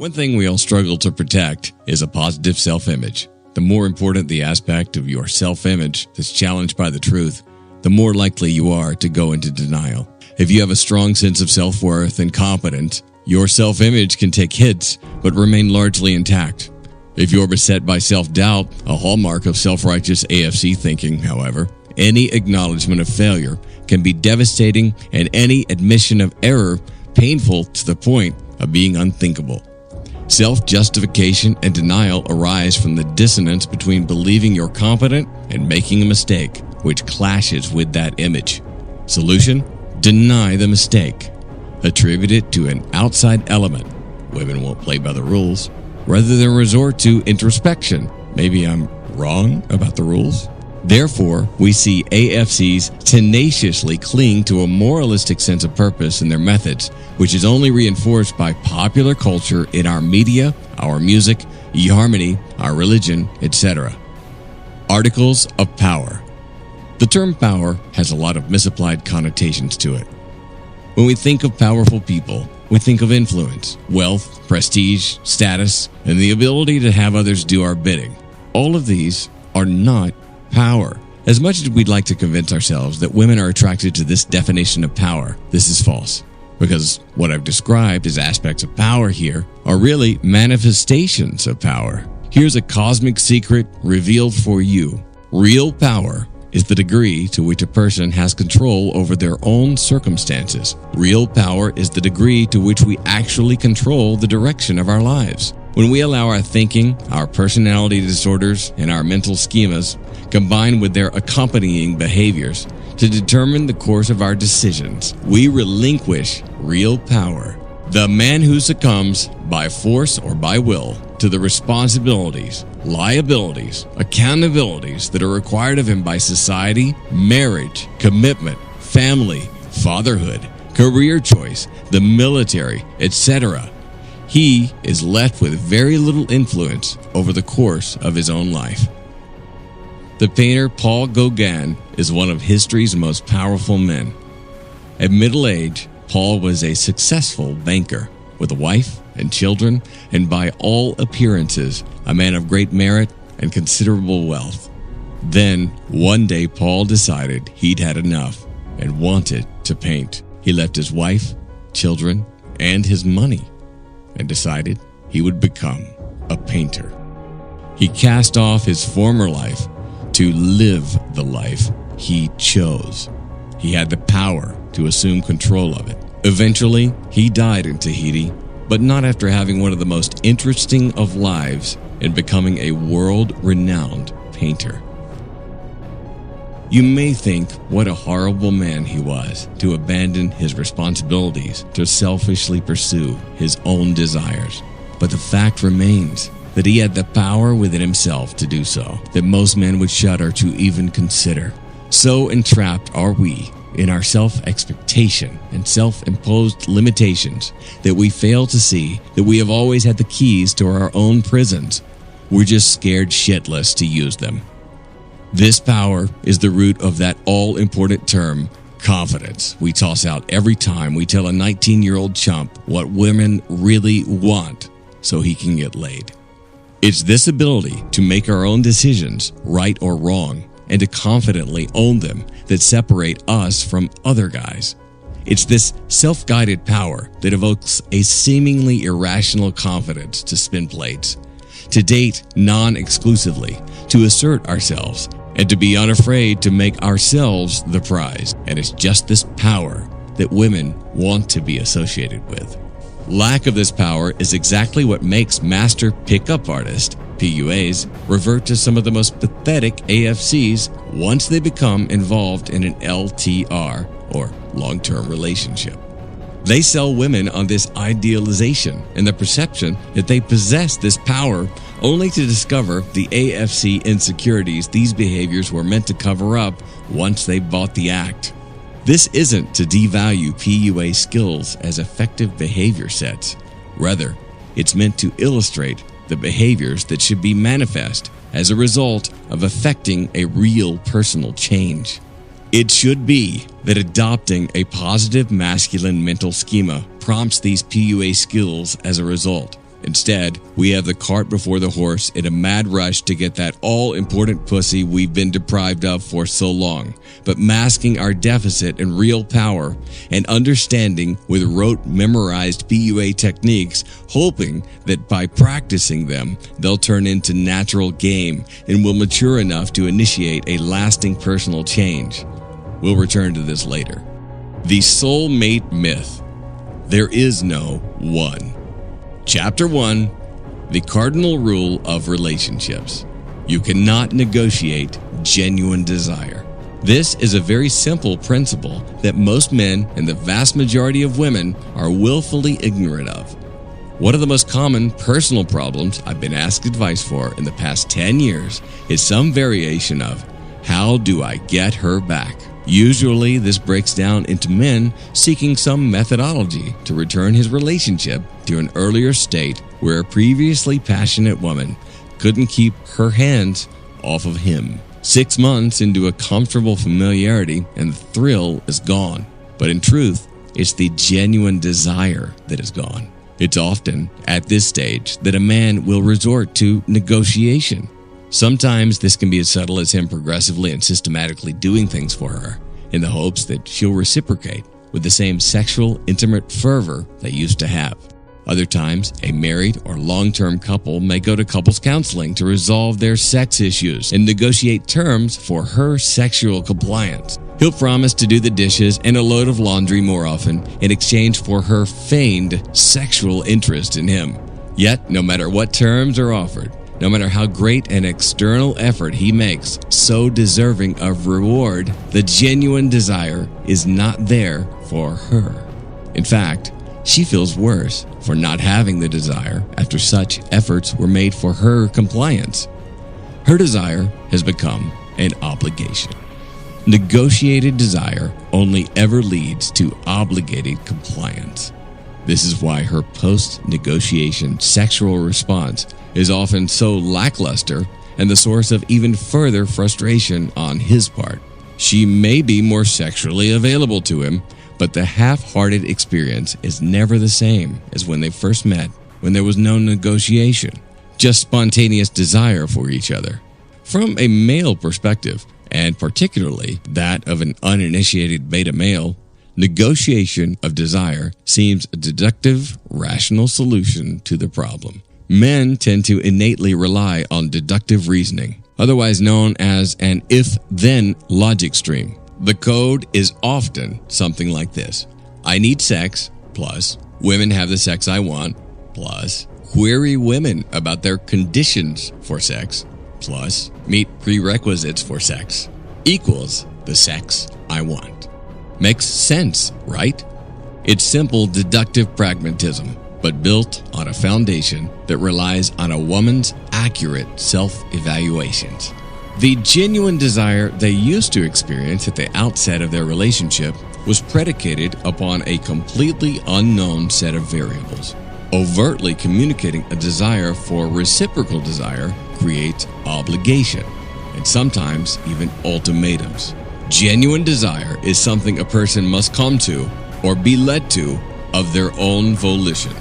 One thing we all struggle to protect is a positive self-image. The more important the aspect of your self-image that's challenged by the truth, the more likely you are to go into denial. If you have a strong sense of self-worth and competence, your self-image can take hits but remain largely intact. If you're beset by self-doubt, a hallmark of self-righteous AFC thinking, however, any acknowledgement of failure can be devastating and any admission of error painful to the point of being unthinkable. Self-justification and denial arise from the dissonance between believing you're competent and making a mistake, which clashes with that image. Solution? Deny the mistake. Attribute it to an outside element. Women won't play by the rules. Rather than resort to introspection. Maybe I'm wrong about the rules? Therefore, we see AFCs tenaciously cling to a moralistic sense of purpose in their methods, which is only reinforced by popular culture in our media, our music, eHarmony, our religion, etc. Articles of power. The term power has a lot of misapplied connotations to it. When we think of powerful people, we think of influence, wealth, prestige, status, and the ability to have others do our bidding. All of these are not power. As much as we'd like to convince ourselves that women are attracted to this definition of power, this is false. Because what I've described as aspects of power here are really manifestations of power. Here's a cosmic secret revealed for you. Real power is the degree to which a person has control over their own circumstances. Real power is the degree to which we actually control the direction of our lives. When we allow our thinking, our personality disorders, and our mental schemas, combined with their accompanying behaviors, to determine the course of our decisions, we relinquish real power. The man who succumbs, by force or by will, to the responsibilities, liabilities, accountabilities that are required of him by society, marriage, commitment, family, fatherhood, career choice, the military, etc., he is left with very little influence over the course of his own life. The painter Paul Gauguin is one of history's most powerful men. At middle age, Paul was a successful banker with a wife and children, and by all appearances, a man of great merit and considerable wealth. Then, one day, Paul decided he'd had enough and wanted to paint. He left his wife, children, and his money, and decided he would become a painter. He cast off his former life to live the life he chose. He had the power to assume control of it. Eventually, he died in Tahiti, but not after having one of the most interesting of lives and becoming a world-renowned painter. You may think what a horrible man he was to abandon his responsibilities to selfishly pursue his own desires. But the fact remains that he had the power within himself to do so, that most men would shudder to even consider. So entrapped are we in our self-expectation and self-imposed limitations that we fail to see that we have always had the keys to our own prisons. We're just scared shitless to use them. This power is the root of that all-important term, confidence, we toss out every time we tell a 19-year-old chump what women really want so he can get laid. It's this ability to make our own decisions, right or wrong, and to confidently own them that separate us from other guys. It's this self-guided power that evokes a seemingly irrational confidence to spin plates, to date non-exclusively, to assert ourselves, and to be unafraid to make ourselves the prize. And it's just this power that women want to be associated with. Lack of this power is exactly what makes master pickup artists, PUAs, revert to some of the most pathetic AFCs once they become involved in an LTR, or long-term relationship. They sell women on this idealization and the perception that they possess this power, only to discover the AFC insecurities these behaviors were meant to cover up once they bought the act. This isn't to devalue PUA skills as effective behavior sets. Rather, it's meant to illustrate the behaviors that should be manifest as a result of effecting a real personal change. It should be that adopting a positive masculine mental schema prompts these PUA skills as a result. Instead, we have the cart before the horse in a mad rush to get that all-important pussy we've been deprived of for so long, but masking our deficit in real power and understanding with rote memorized PUA techniques, hoping that by practicing them, they'll turn into natural game and will mature enough to initiate a lasting personal change. We'll return to this later. The soulmate myth. There is no one. Chapter 1. The cardinal rule of relationships. You cannot negotiate genuine desire. This is a very simple principle that most men and the vast majority of women are willfully ignorant of. One of the most common personal problems I've been asked advice for in the past 10 years is some variation of, how do I get her back? Usually, this breaks down into men seeking some methodology to return his relationship to an earlier state where a previously passionate woman couldn't keep her hands off of him. 6 months into a comfortable familiarity and the thrill is gone. But in truth, it's the genuine desire that is gone. It's often at this stage that a man will resort to negotiation. Sometimes this can be as subtle as him progressively and systematically doing things for her in the hopes that she'll reciprocate with the same sexual, intimate fervor they used to have. Other times, a married or long-term couple may go to couples counseling to resolve their sex issues and negotiate terms for her sexual compliance. He'll promise to do the dishes and a load of laundry more often in exchange for her feigned sexual interest in him. Yet, no matter what terms are offered, no matter how great an external effort he makes, so deserving of reward, the genuine desire is not there for her. In fact, she feels worse for not having the desire after such efforts were made for her compliance. Her desire has become an obligation. Negotiated desire only ever leads to obligated compliance. This is why her post-negotiation sexual response is often so lackluster and the source of even further frustration on his part. She may be more sexually available to him, but the half-hearted experience is never the same as when they first met, when there was no negotiation, just spontaneous desire for each other. From a male perspective, and particularly that of an uninitiated beta male, negotiation of desire seems a deductive, rational solution to the problem. Men tend to innately rely on deductive reasoning, otherwise known as an if-then logic stream. The code is often something like this. I need sex, plus women have the sex I want, plus query women about their conditions for sex, plus meet prerequisites for sex, equals the sex I want. Makes sense, right? It's simple deductive pragmatism, but built on a foundation that relies on a woman's accurate self-evaluations. The genuine desire they used to experience at the outset of their relationship was predicated upon a completely unknown set of variables. Overtly communicating a desire for reciprocal desire creates obligation, and sometimes even ultimatums. Genuine desire is something a person must come to or be led to of their own volition.